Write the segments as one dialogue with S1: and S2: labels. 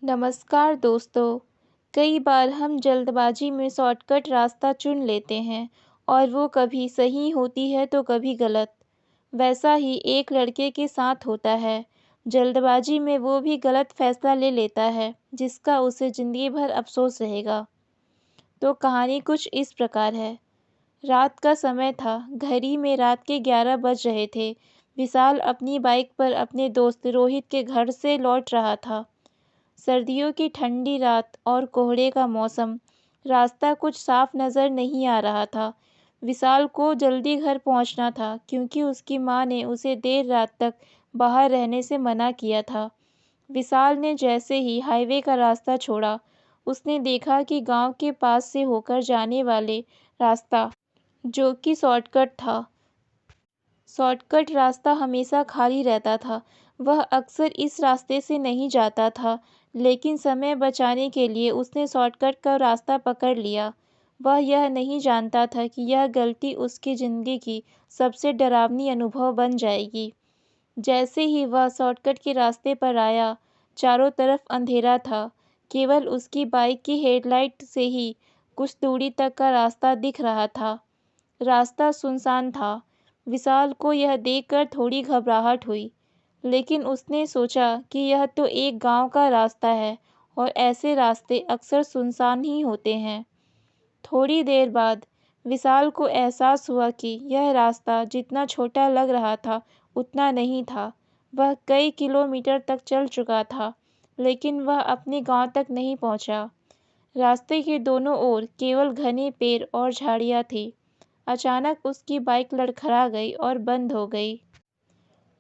S1: नमस्कार दोस्तों। कई बार हम जल्दबाजी में शॉर्टकट रास्ता चुन लेते हैं और वो कभी सही होती है तो कभी गलत। वैसा ही एक लड़के के साथ होता है। जल्दबाजी में वो भी गलत फैसला ले लेता है जिसका उसे ज़िंदगी भर अफसोस रहेगा। तो कहानी कुछ इस प्रकार है। रात का समय था। घड़ी में रात के 11 बज रहे थे। विशाल अपनी बाइक पर अपने दोस्त रोहित के घर से लौट रहा था। सर्दियों की ठंडी रात और कोहरे का मौसम। रास्ता कुछ साफ नज़र नहीं आ रहा था। विशाल को जल्दी घर पहुंचना था क्योंकि उसकी मां ने उसे देर रात तक बाहर रहने से मना किया था। विशाल ने जैसे ही हाईवे का रास्ता छोड़ा, उसने देखा कि गांव के पास से होकर जाने वाले रास्ता, जो कि शॉर्टकट था, शॉर्टकट रास्ता हमेशा खाली रहता था। वह अक्सर इस रास्ते से नहीं जाता था, लेकिन समय बचाने के लिए उसने शॉर्टकट का रास्ता पकड़ लिया। वह यह नहीं जानता था कि यह गलती उसकी ज़िंदगी की सबसे डरावनी अनुभव बन जाएगी। जैसे ही वह शॉर्टकट के रास्ते पर आया, चारों तरफ अंधेरा था। केवल उसकी बाइक की हेडलाइट से ही कुछ दूरी तक का रास्ता दिख रहा था। रास्ता सुनसान था। विशाल को यह देखकर थोड़ी घबराहट हुई, लेकिन उसने सोचा कि यह तो एक गांव का रास्ता है और ऐसे रास्ते अक्सर सुनसान ही होते हैं। थोड़ी देर बाद विशाल को एहसास हुआ कि यह रास्ता जितना छोटा लग रहा था, उतना नहीं था। वह कई किलोमीटर तक चल चुका था, लेकिन वह अपने गांव तक नहीं पहुंचा। रास्ते के दोनों ओर केवल घने पेड़ और झाड़ियां थी। अचानक उसकी बाइक लड़खड़ा गई और बंद हो गई।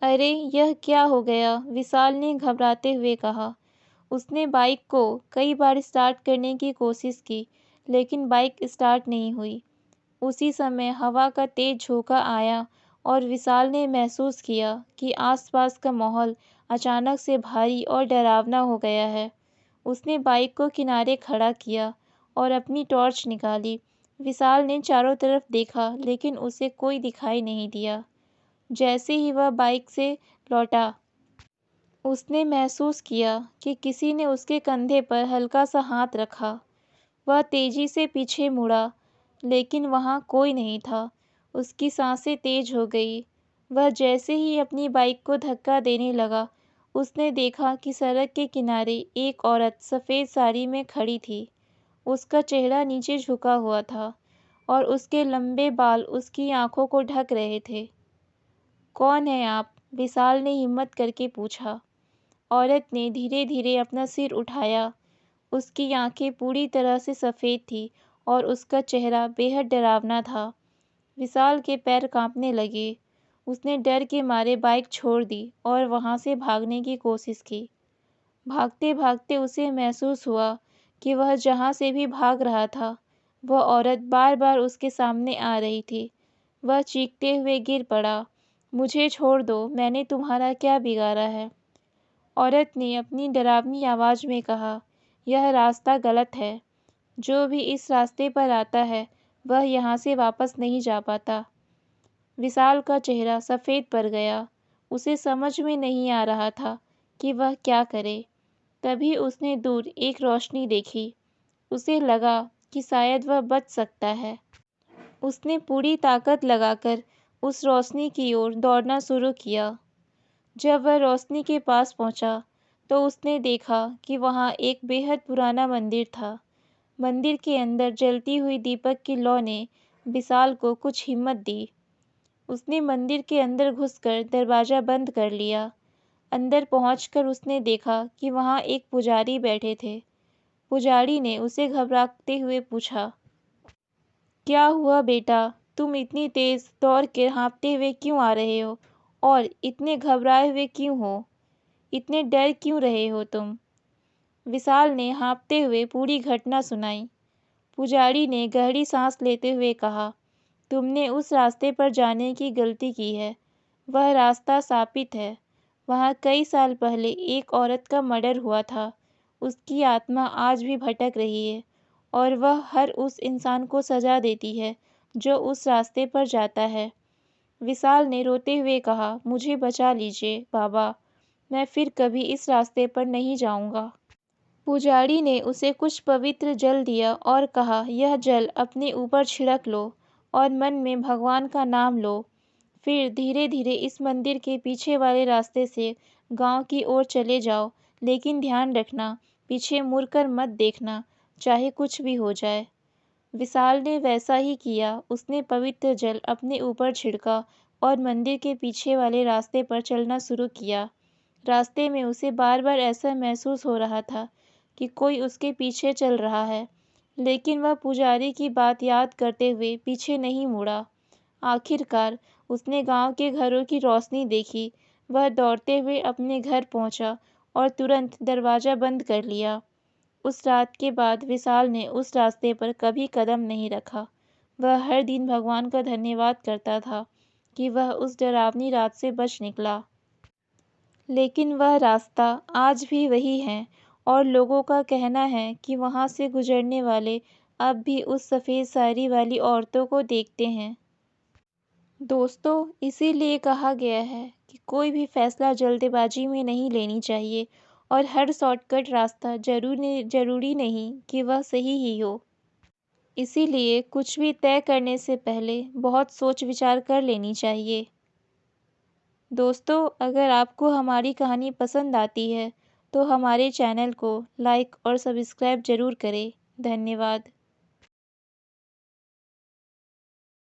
S1: अरे, यह क्या हो गया? विशाल ने घबराते हुए कहा। उसने बाइक को कई बार स्टार्ट करने की कोशिश की, लेकिन बाइक स्टार्ट नहीं हुई। उसी समय हवा का तेज झोंका आया और विशाल ने महसूस किया कि आसपास का माहौल अचानक से भारी और डरावना हो गया है। उसने बाइक को किनारे खड़ा किया और अपनी टॉर्च निकाली। विशाल ने चारों तरफ देखा, लेकिन उसे कोई दिखाई नहीं दिया। जैसे ही वह बाइक से लौटा, उसने महसूस किया कि किसी ने उसके कंधे पर हल्का सा हाथ रखा। वह तेजी से पीछे मुड़ा, लेकिन वहाँ कोई नहीं था। उसकी सांसें तेज हो गई। वह जैसे ही अपनी बाइक को धक्का देने लगा, उसने देखा कि सड़क के किनारे एक औरत सफ़ेद साड़ी में खड़ी थी। उसका चेहरा नीचे झुका हुआ था और उसके लंबे बाल उसकी आंखों को ढक रहे थे। कौन हैं आप? विशाल ने हिम्मत करके पूछा। औरत ने धीरे-धीरे अपना सिर उठाया। उसकी आंखें पूरी तरह से सफ़ेद थीं और उसका चेहरा बेहद डरावना था। विशाल के पैर कांपने लगे। उसने डर के मारे बाइक छोड़ दी और वहां से भागने की कोशिश की। भागते-भागते उसे महसूस हुआ कि वह जहां से भी भाग रहा था, वह औरत बार-बार उसके सामने आ रही थी। वह चीखते हुए गिर पड़ा। मुझे छोड़ दो, मैंने तुम्हारा क्या बिगाड़ा है? औरत ने अपनी डरावनी आवाज़ में कहा, यह रास्ता गलत है। जो भी इस रास्ते पर आता है, वह यहाँ से वापस नहीं जा पाता। विशाल का चेहरा सफ़ेद पड़ गया। उसे समझ में नहीं आ रहा था कि वह क्या करे। तभी उसने दूर एक रोशनी देखी। उसे लगा कि शायद वह बच सकता है। उसने पूरी ताकत लगाकर उस रोशनी की ओर दौड़ना शुरू किया। जब वह रोशनी के पास पहुंचा, तो उसने देखा कि वहां एक बेहद पुराना मंदिर था। मंदिर के अंदर जलती हुई दीपक की लौ ने विशाल को कुछ हिम्मत दी। उसने मंदिर के अंदर घुसकर दरवाज़ा बंद कर लिया। अंदर पहुंचकर उसने देखा कि वहां एक पुजारी बैठे थे। पुजारी ने उसे घबराते हुए पूछा, क्या हुआ बेटा? तुम इतनी तेज दौड़ के हाँफते हुए क्यों आ रहे हो और इतने घबराए हुए क्यों हो? इतने डर क्यों रहे हो तुम? विशाल ने हाँफते हुए पूरी घटना सुनाई। पुजारी ने गहरी सांस लेते हुए कहा, तुमने उस रास्ते पर जाने की गलती की है। वह रास्ता शापित है। वहाँ कई साल पहले एक औरत का मर्डर हुआ था। उसकी आत्मा आज भी भटक रही है और वह हर उस इंसान को सजा देती है जो उस रास्ते पर जाता है। विशाल ने रोते हुए कहा, मुझे बचा लीजिए बाबा, मैं फिर कभी इस रास्ते पर नहीं जाऊंगा। पुजारी ने उसे कुछ पवित्र जल दिया और कहा, यह जल अपने ऊपर छिड़क लो और मन में भगवान का नाम लो। फिर धीरे धीरे इस मंदिर के पीछे वाले रास्ते से गांव की ओर चले जाओ, लेकिन ध्यान रखना पीछे मुड़कर मत देखना, चाहे कुछ भी हो जाए। विशाल ने वैसा ही किया। उसने पवित्र जल अपने ऊपर छिड़का और मंदिर के पीछे वाले रास्ते पर चलना शुरू किया। रास्ते में उसे बार बार ऐसा महसूस हो रहा था कि कोई उसके पीछे चल रहा है, लेकिन वह पुजारी की बात याद करते हुए पीछे नहीं मुड़ा। आखिरकार उसने गांव के घरों की रोशनी देखी। वह दौड़ते हुए अपने घर पहुंचा और तुरंत दरवाज़ा बंद कर लिया। उस रात के बाद विशाल ने उस रास्ते पर कभी कदम नहीं रखा। वह हर दिन भगवान का धन्यवाद करता था कि वह उस डरावनी रात से बच निकला। लेकिन वह रास्ता आज भी वही है और लोगों का कहना है कि वहाँ से गुजरने वाले अब भी उस सफ़ेद साड़ी वाली औरतों को देखते हैं। दोस्तों, इसीलिए कहा गया है कि कोई भी फैसला जल्दबाजी में नहीं लेनी चाहिए और हर शॉर्टकट रास्ता ज़रूरी नहीं कि वह सही ही हो। इसीलिए कुछ भी तय करने से पहले बहुत सोच विचार कर लेनी चाहिए। दोस्तों, अगर आपको हमारी कहानी पसंद आती है तो हमारे चैनल को लाइक और सब्सक्राइब ज़रूर करें। धन्यवाद।